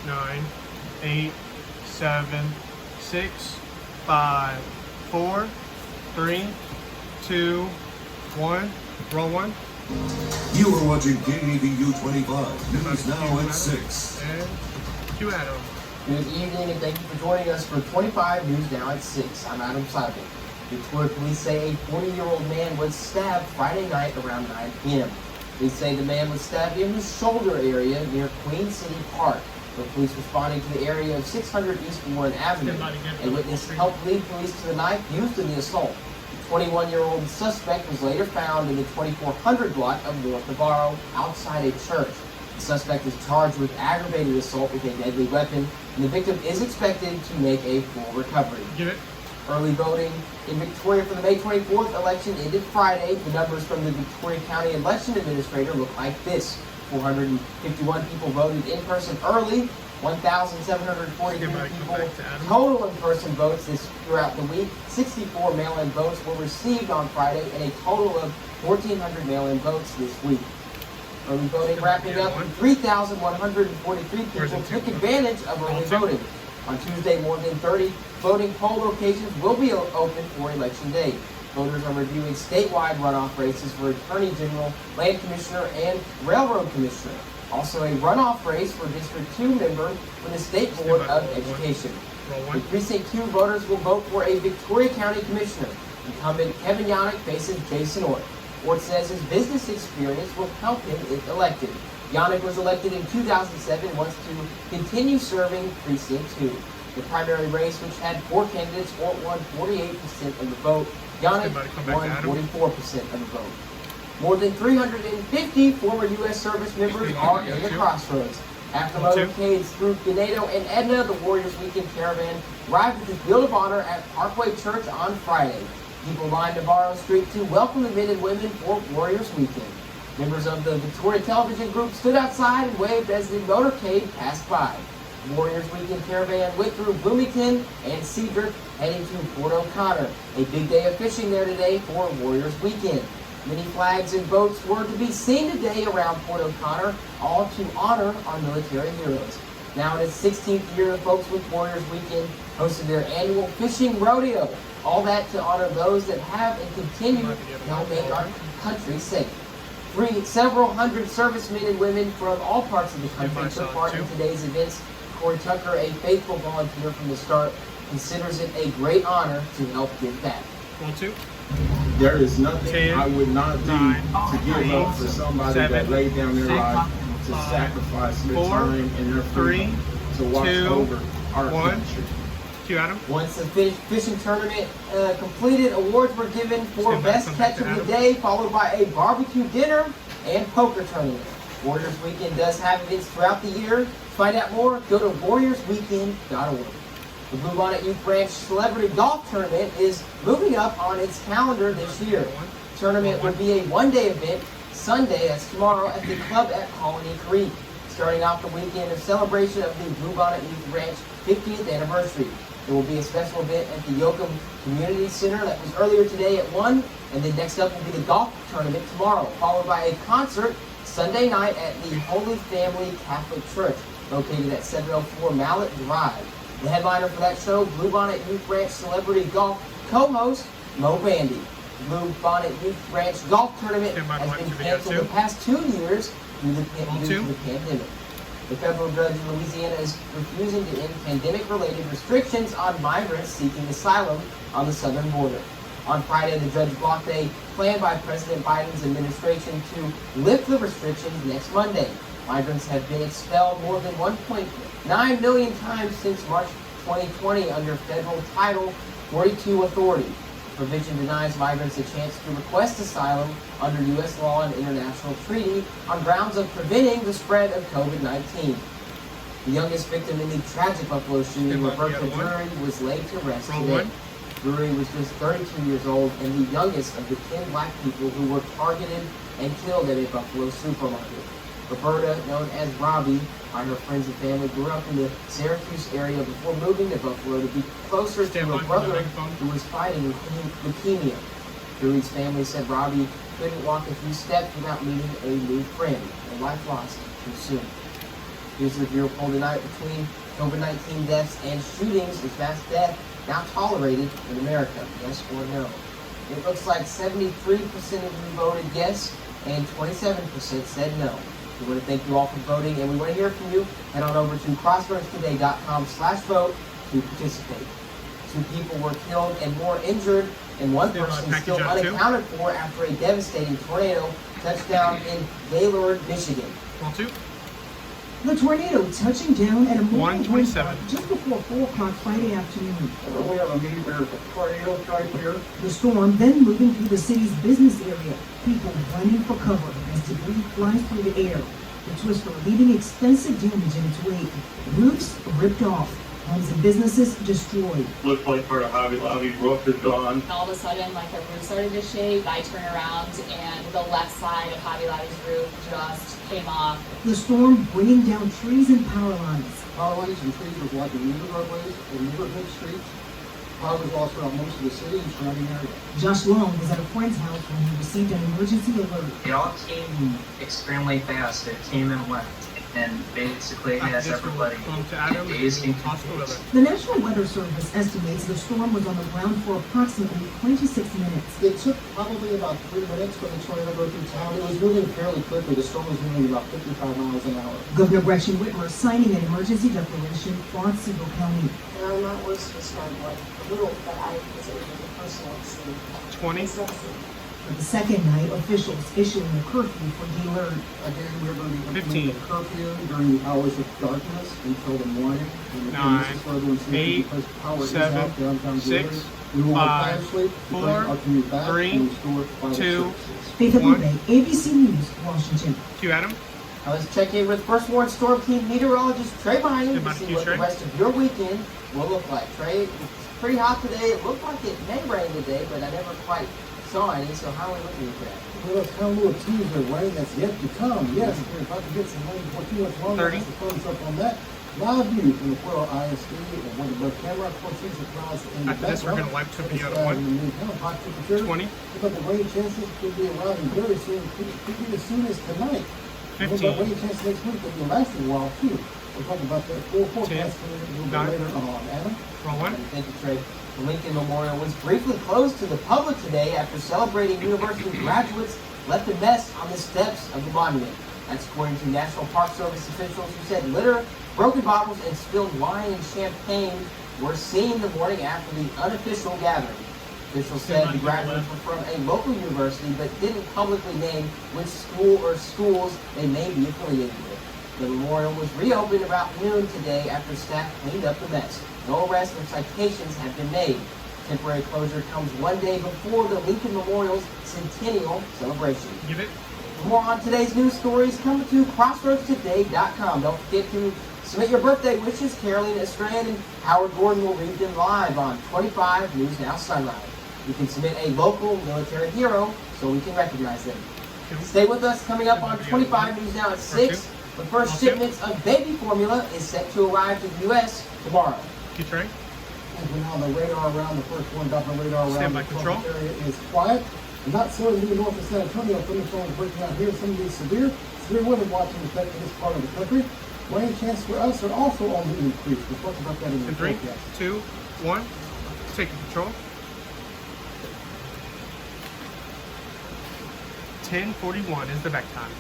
9, 8, 7, 6, 5, 4, 3, 2, 1. Roll one. You are watching KAVU-25. News now at 6. And Q Adam. Good evening and thank you for joining us for 25 News Now at 6. I'm Adam Simon. Victoria police say a 40-year-old man was stabbed Friday night around 9 p.m. They say the man was stabbed in the shoulder area near Queen City Park. The police responding to the area of 600 East Warren Avenue. A witness helped lead police to the knife used in the assault. The 21-year-old suspect was later found in the 2400 block of North Navarro outside a church. The suspect is charged with aggravated assault with a deadly weapon, and the victim is expected to make a full recovery. Get it. Early voting in Victoria for the May 24th election ended Friday. The numbers from the Victoria County Election Administrator look like this. 451 people voted in person early. 1,743 people total in-person votes throughout the week. 64 mail-in votes were received on Friday, and a total of 1,400 mail-in votes this week. Early voting wrapping up, 3,143 people took advantage of early voting. On Tuesday, more than 30 voting poll locations will be open for Election Day. Voters are reviewing statewide runoff races for Attorney General, Land Commissioner, and Railroad Commissioner. Also a runoff race for District 2 member for the State Board of Education. The Precinct 2 voters will vote for a Victoria County Commissioner. Incumbent Kevin Yannick faces Jason Ort. Ort says his business experience will help him if elected. Yannick was elected in 2007 and wants to continue serving Precinct 2. The primary race, which had 4 candidates, Ort won 48% of the vote. Yannick won 44% of the vote. More than 350 former U.S. service members are in the crossroads. After motorcades through Ganado and Edna, the Warriors Weekend Caravan arrived at the Field of Honor at Parkway Church on Friday. People lined Navarro Street to welcome the men and women for Warriors Weekend. Members of the Victoria Television Group stood outside and waved as the motorcade passed by. The Warriors Weekend Caravan went through Bloomington and Cedric, heading to Port O'Connor. A big day of fishing there today for Warriors Weekend. Many flags and boats were to be seen today around Port O'Connor, all to honor our military heroes. Now in its 16th year, the folks with Warriors Weekend hosted their annual fishing rodeo. All that to honor those that have and continue to help make our country safe. Several hundred servicemen and women from all parts of the country took part in today's events. Corey Tucker, a faithful volunteer from the start, considers it a great honor to help give back. 1, 2. There is nothing I would not do to give up for somebody that laid down their life to sacrifice their time and their freedom to watch over our country. Q Adam. Once the fishing tournament completed, awards were given for best catch of the day, followed by a barbecue dinner and poker tournament. Warriors Weekend does have events throughout the year. To find out more, go to warriorsweekend.org. The Bluebonnet Youth Ranch Celebrity Golf Tournament is moving up on its calendar this year. The tournament will be a one-day event, Sunday, that's tomorrow, at the club at Colony Creek, starting off the weekend of celebration of the Bluebonnet Youth Ranch 50th anniversary. There will be a special event at the Yoakum Community Center that was earlier today at 1, and then next up will be the golf tournament tomorrow, followed by a concert Sunday night at the Holy Family Catholic Church, located at 704 Mallet Drive. The headliner for that show, Bluebonnet Youth Ranch Celebrity Golf co-host Mo Bandy. The Bluebonnet Youth Ranch Golf Tournament has been canceled the past 2 years due to the pandemic. The federal judge in Louisiana is refusing to end pandemic-related restrictions on migrants seeking asylum on the southern border. On Friday, the judge blocked a plan by President Biden's administration to lift the restrictions next Monday. Migrants have been expelled more than 1.9 million times since March 2020 under federal Title 42 authority. The provision denies migrants a chance to request asylum under U.S. law and international treaty on grounds of preventing the spread of COVID-19. The youngest victim in the tragic Buffalo shooting, Roberta Drury, was laid to rest today. Drury was just 32 years old and the youngest of the 10 black people who were targeted and killed at a Buffalo supermarket. Roberta, known as Robbie by her friends and family, grew up in the Syracuse area before moving to Buffalo to be closer to her brother who was fighting leukemia. Drury's family said Robbie couldn't walk a few steps without meeting a new friend, a life lost too soon. Here's the review poll tonight between COVID-19 deaths and shootings. Is mass death now tolerated in America? Yes or no? It looks like 73% of you voted yes and 27% said no. We want to thank you all for voting, and we want to hear from you. Head on over to crossroadstoday.com/vote to participate. 2 people were killed and more injured, and 1 person is still unaccounted for after a devastating tornado touched down in Gaylord, Michigan. Ball 2. The tornado touching down at a mobile 127. just before 4 o'clock Friday afternoon. We have a major tornado type here. The storm then moving through the city's business area. People running for cover as debris flies through the air. The twister leaving extensive damage in its wake. Roofs ripped off. Homes and businesses destroyed. Looks like part of Hobby Lobby roof is gone. All of a sudden, like the roof started to shake. I turn around and the left side of Hobby Lobby's roof just came off. The storm bringing down trees and power lines. Power lines and trees were blocking major roadways and neighborhood streets. Power was lost around most of the city and surrounding area. Josh Long was at a friend's house when he received an emergency alert. It all came extremely fast. It came and went, and basically has everybody dazed and confused. The National Weather Service estimates the storm was on the ground for approximately 26 minutes. It took probably about 3 minutes for the tornado to go through town. It was moving fairly quickly. The storm was moving about 55 miles an hour. Governor Gretchen Whitmer signing an emergency declaration for Otsego County. And our not worse was from what little that I was able to personally see. 20. For the second night, officials issuing a curfew for Gaylord. Again, we're going to be 15. implementing a curfew during the hours of darkness until the morning. And again, this is for everyone's safety 8, because power is 7, out downtown 6, Gaylord. We will have 5, fire sleep to bring 4, our commute back 3, and restore vital 2, services. Faith One. Abube, ABC News, Washington. Q Adam. Now let's check in with First Warn Storm Team meteorologist Trey Bynum to see what the rest of your weekend will look like. Trey, it's pretty hot today. It looked like it may rain today, but I never quite saw any, so how are we looking at that? Well, it's kind of a little teaser rain that's yet to come. Yes, we're about to get some rain before too much longer. 30. That's the thumbs up on that. Live view from the Puerto ISD and one of the camera. Of course, these are clouds in the After this, we're going to wipe to video to 1. 20. But the rain chances could be arriving very soon. Could be as soon as tonight. 15. The rain chance next week could be lasting a while too. We're talking about that full forecast a little bit 9. later on. Adam? Roll 1. Thank you, Trey. The Lincoln Memorial was briefly closed to the public today after celebrating university graduates left a mess on the steps of the monument. That's according to National Park Service officials who said litter, broken bottles, and spilled wine and champagne were seen the morning after the unofficial gathering. Officials said the graduates were from a local university but didn't publicly name which school or schools they may be affiliated with. The memorial was reopened about noon today after staff cleaned up the mess. No arrests or citations have been made. Temporary closure comes one day before the Lincoln Memorial's centennial celebration. Give it. For more on today's news stories, come to crossroadstoday.com. Don't forget to submit your birthday wishes. Carolina Strand and Howard Gordon will read them live on 25 News Now Sunrise. You can submit a local military hero so we can recognize them. Stay with us. Coming up on 25 News Now at 6. The first shipments of baby formula is set to arrive to the U.S. tomorrow. Q Trey. As we know, on the radar around, the first one Doppler radar around Stand by the control. area is quiet. Not so in the north of San Antonio. Thunderstorms breaking out here. Some of these severe weather watching affect this part of the country. Rain chances for us are also on the increase. We'll talk about that in the 3, forecast. 2, 1. Taking control. 10:41 is the back time.